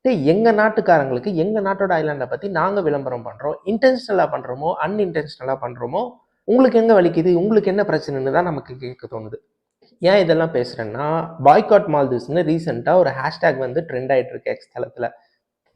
எங்கள் நாட்டுக்காரங்களுக்கு எங்கள் நாட்டோட ஐலாண்டை பற்றி நாங்கள் விளம்பரம் பண்ணுறோம். இன்டென்ஷனலாக பண்ணுறோமோ அன்இன்டென்ஷனலாக பண்ணுறோமோ உங்களுக்கு எங்கே வலிக்குது, உங்களுக்கு என்ன பிரச்சனைன்னு தான் நமக்கு கேட்க தோணுது. ஏன் இதெல்லாம் பேசுகிறேன்னா, பாய்காட் மால்தீவ்ஸ்னு ரீசெண்டாக ஒரு ஹேஷ்டேக் வந்து ட்ரெண்ட் ஆகிட்டு இருக்கு எக்ஸ் தளத்தில்.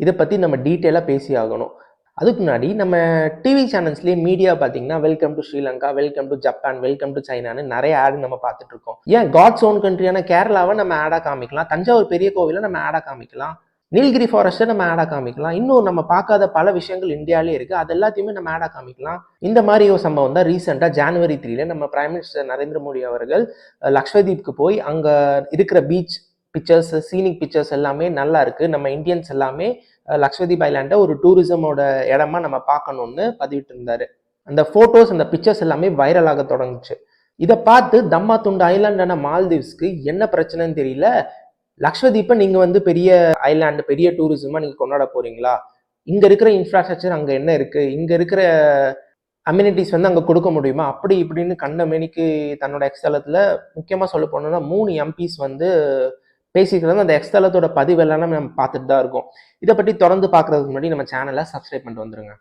இதை பற்றி நம்ம டீட்டெயிலாக பேசி ஆகணும். அதுக்கு முன்னாடி நம்ம டிவி சேனல்ஸ்லேயே மீடியா பார்த்தீங்கன்னா welcome to Sri Lanka, welcome to Japan, welcome to சைனான்னு நிறைய ஆட் நம்ம பார்த்துட்டு இருக்கோம். ஏன் காட்ஸ் ஓன் கண்ட்ரியான கேரளாவை நம்ம ஆடாக காமிக்கலாம், தஞ்சாவூர் பெரிய கோவிலை நம்ம ஆடாக காமிக்கலாம், நீல்கிரி ஃபாரஸ்ட்டை நம்ம ஆடாக காமிக்கலாம், இன்னும் நம்ம பார்க்காத பல விஷயங்கள் இந்தியாவிலே இருக்குது, அது எல்லாத்தையுமே நம்ம ஆடாக காமிக்கலாம். இந்த மாதிரி ஒரு சம்பவம் தான் ரீசெண்டாக ஜனவரி 3 நம்ம பிரைம் மினிஸ்டர் நரேந்திர மோடி அவர்கள் லக்ஷ்வதீப்க்கு போய் அங்கே இருக்கிற பீச் பிக்சர்ஸ், சீனிக் பிக்சர்ஸ் எல்லாமே நல்லா இருக்குது, நம்ம இந்தியன்ஸ் எல்லாமே லக்ஷ்வதீப் ஐலாண்டை ஒரு டூரிசமோட இடமா நம்ம பார்க்கணும்னு பதிவிட்டு இருந்தாரு. அந்த ஃபோட்டோஸ் அந்த பிக்சர்ஸ் எல்லாமே வைரலாக தொடங்குச்சு. இதை பார்த்து தம்மா துண்டு ஐலாண்டான மால்தீவ்ஸ்க்கு என்ன பிரச்சனைன்னு தெரியல. லக்ஷ்வதீப்பை நீங்கள் வந்து பெரிய ஐலாண்டு, பெரிய டூரிசமாக நீங்கள் கொண்டாட போறீங்களா, இங்கே இருக்கிற இன்ஃப்ராஸ்ட்ரக்சர் அங்கே என்ன இருக்குது, இங்கே இருக்கிற அம்யூனிட்டிஸ் வந்து அங்கே கொடுக்க முடியுமா, அப்படி இப்படின்னு கண்ட மேனிக்கு தன்னோட எக்ஸ்தலத்தில் முக்கியமாக சொல்ல போனோம்னா 3 எம்பிஸ் வந்து பேசிக்கிறது அந்த எக்ஸ்தலத்தோட பதிவெல்லாம் நம்ம பார்த்துட்டு தான் இருக்கோம். இதை பற்றி தொடர்ந்து பார்க்கறதுக்கு முன்னாடி நம்ம சேனலை சப்ஸ்கிரைப் பண்ணிட்டு வந்துருங்க.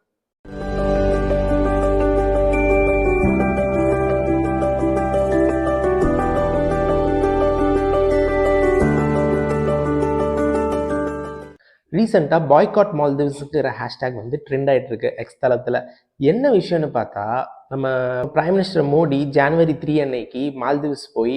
ரீசெண்டாக பாய்காட் மால்தீவ்ஸுங்கிற ஹேஷ்டேக் வந்து ட்ரெண்ட் ஆகிட்டு இருக்கு எக்ஸ் தளத்தில். என்ன விஷயம்னு பார்த்தா, நம்ம பிரைம் மினிஸ்டர் மோடி ஜனவரி 3 அன்னைக்கு மால்தீவ்ஸ் போய்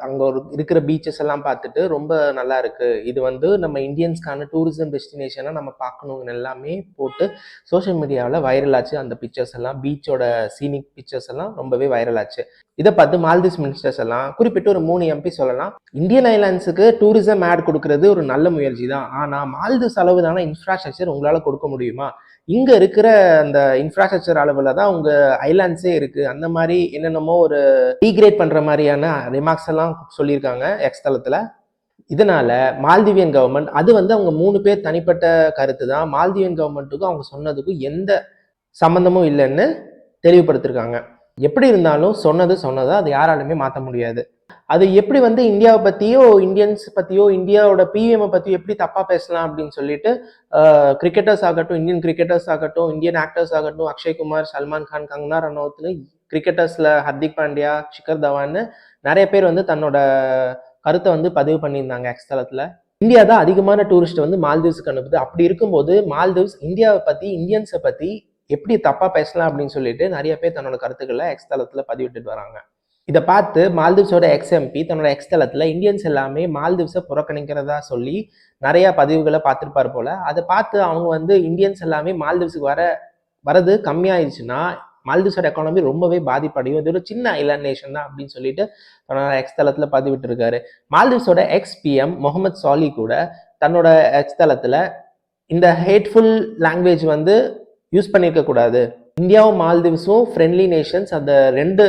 அங்கே இருக்கிற பீச்சஸ் எல்லாம் பார்த்துட்டு ரொம்ப நல்லா இருக்கு, இது வந்து நம்ம இந்தியன்ஸ்க்கான டூரிசம் டெஸ்டினேஷனாக நம்ம பார்க்கணுங்கன்னு எல்லாமே போட்டு சோஷியல் மீடியாவில் வைரல் ஆச்சு. அந்த பிக்சர்ஸ் எல்லாம், பீச்சோட சீனிக் பிக்சர்ஸ் எல்லாம் ரொம்பவே வைரல் ஆச்சு. இதை பார்த்து மால்தீவ்ஸ் மினிஸ்டர்ஸ் எல்லாம், குறிப்பிட்டு ஒரு 3 எம்பி சொல்லலாம், இந்தியன் ஐலாண்ட்ஸுக்கு டூரிசம் ஆட் கொடுக்கறது ஒரு நல்ல முயற்சி தான், ஆனால் மால்தீவ்ஸ் அளவுதான இன்ஃப்ராஸ்ட்ரக்சர் உங்களால் கொடுக்க முடியுமா, இங்கே இருக்கிற அந்த இன்ஃப்ராஸ்ட்ரக்சர் அளவில் தான் உங்கள் ஐலாண்ட்ஸே இருக்குது, அந்த மாதிரி என்னென்னமோ ஒரு டீக்ரேட் பண்ணுற மாதிரியான ரிமார்க்ஸ் எல்லாம் சொல்லியிருக்காங்க எக்ஸ் தளத்தில். இதனால மால்தீவியன் கவர்மெண்ட், அது வந்து அவங்க 3 பேர் தனிப்பட்ட கருத்து தான், மால்தீவியன் கவர்மெண்ட்டுக்கும் அவங்க சொன்னதுக்கும் எந்த சம்மந்தமும் இல்லைன்னு தெளிவுபடுத்திருக்காங்க. எப்படி இருந்தாலும் சொன்னது அது யாராலுமே மாற்ற முடியாது. அது எப்படி வந்து இந்தியாவை பற்றியோ இந்தியன்ஸ் பற்றியோ இந்தியாவோட பிஎம்ஐ பற்றியோ எப்படி தப்பாக பேசலாம் அப்படின்னு சொல்லிட்டு கிரிக்கெட்டர்ஸ் ஆகட்டும், இந்தியன் கிரிக்கெட்டர்ஸ் ஆகட்டும், இந்தியன் ஆக்டர்ஸ் ஆகட்டும், அக்ஷய்குமார், சல்மான் கான், கங்கனா ரனௌத்னு கிரிக்கெட்டர்ஸில் ஹர்திக் பாண்டியா, ஷிகர் தவான்னு நிறைய பேர் வந்து தன்னோட கருத்தை வந்து பதிவு பண்ணியிருந்தாங்க எக்ஸ் தளத்தில். இந்தியா தான் அதிகமான டூரிஸ்ட் வந்து மால்தீவ்ஸுக்கு அனுப்புது. அப்படி இருக்கும்போது மால்தீவ்ஸ் இந்தியாவை பற்றி, இந்தியன்ஸை பற்றி எப்படி தப்பாக பேசலாம் அப்படின்னு சொல்லிட்டு நிறைய பேர் தன்னோட கருத்துக்களை எக்ஸ் தளத்தில் பதிவிட்டுட்டு வராங்க. இதை பார்த்து மால்தீவ்ஸோட எக்ஸ்எம்பி தன்னோட எக்ஸ் தளத்தில் இந்தியன்ஸ் எல்லாமே மால்தீவ்ஸை புறக்கணிக்கிறதா சொல்லி நிறைய பதிவுகளை பார்த்துருப்பார் போல. அதை பார்த்து அவங்க வந்து இந்தியன்ஸ் எல்லாமே மால்தீவ்ஸுக்கு வரது கம்மியாயிடுச்சுன்னா மால்தீவ்ஸோட எக்கானமி ரொம்பவே பாதிப்படையும், இது ஒரு சின்ன ஐலாண்ட் நேஷன் தான் அப்படின்னு சொல்லிட்டு தன்னோட எக்ஸ் தளத்தில் பதிவிட்டு இருக்காரு. மால்தீவ்ஸோட எக்ஸ்-பிஎம் முகமது சாலி கூட தன்னோட எக்ஸ் தளத்தில் இந்த ஹேட்ஃபுல் லாங்குவேஜ் வந்து யூஸ் பண்ணியிருக்க கூடாது, இந்தியாவும் மால்தீவ்ஸும் ஃப்ரெண்ட்லி நேஷன்ஸ், அந்த 2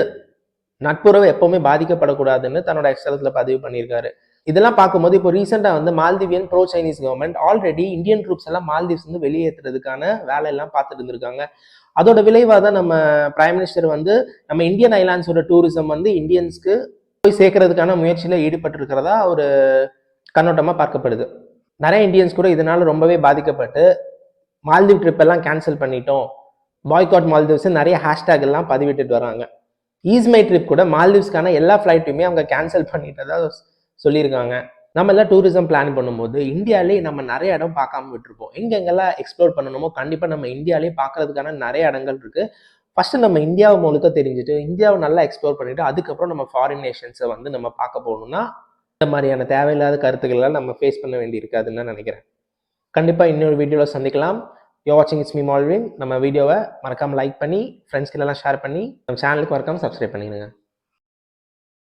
நட்புறவு எப்பவுமே பாதிக்கப்படக்கூடாதுன்னு தன்னோட எக்ஸ்தலத்தில் பதிவு பண்ணியிருக்காரு. இதெல்லாம் பார்க்கும்போது இப்போ ரீசெண்டாக வந்து Maldivian pro Chinese government already Indian troops எல்லாம் மால்தீவ்ஸ் வந்து வெளியேற்றுறதுக்கான வேலையெல்லாம் பார்த்துட்டு இருந்திருக்காங்க. அதோட விளைவாக தான் நம்ம பிரைம் மினிஸ்டர் வந்து நம்ம இந்தியன் ஐலாண்ட்ஸோட டூரிசம் வந்து இந்தியன்ஸ்க்கு போய் சேர்க்கறதுக்கான முயற்சியில் ஈடுபட்டு இருக்கிறதா ஒரு கண்ணோட்டமாக பார்க்கப்படுது. நிறைய இந்தியன்ஸ் கூட இதனால ரொம்பவே பாதிக்கப்பட்டு மால்தீவ் ட்ரிப் எல்லாம் கேன்சல் பண்ணிட்டோம், பாய்காட் மால்தீவ்ஸ் நிறைய ஹேஷ்டேக் எல்லாம் பதிவிட்டுட்டு வராங்க. ஈஸ்மை ட்ரிப் கூட மால்தீவ்ஸ்க்கான எல்லா ஃப்ளைட்டுமே அவங்க கேன்சல் பண்ணிட்டதா சொல்லியிருக்காங்க. நம்ம எல்லாம் டூரிசம் பிளான் பண்ணும்போது இந்தியாவிலே நம்ம நிறைய இடம் பார்க்காம விட்டுருப்போம். எங்கெங்கெல்லாம் எக்ஸ்ப்ளோர் பண்ணணுமோ கண்டிப்பாக நம்ம இந்தியாவிலே பார்க்கறதுக்கான நிறைய இடங்கள் இருக்கு. ஃபர்ஸ்ட் நம்ம இந்தியாவை முழுக்க தெரிஞ்சுட்டு இந்தியாவை நல்லா எக்ஸ்ப்ளோர் பண்ணிட்டு அதுக்கப்புறம் நம்ம ஃபாரின் நேஷன்ஸை வந்து நம்ம பார்க்க போகணும்னா இந்த மாதிரியான தேவையில்லாத கருத்துக்கள்லாம் நம்ம ஃபேஸ் பண்ண வேண்டி இருக்காதுன்னு தான் நினைக்கிறேன். கண்டிப்பாக இன்னொரு வீடியோவில் சந்திக்கலாம். யூ வாட்சிங் இட்ஸ் மீ மால்வின். நம்ம வீடியோவை மறக்காமல் லைக் பண்ணி ஃப்ரெண்ட்ஸ்க்கு எல்லாம் ஷேர் பண்ணி நம்ம சேனலுக்கு மறக்காமல் சப்ஸ்கிரைப் பண்ணிடுங்க.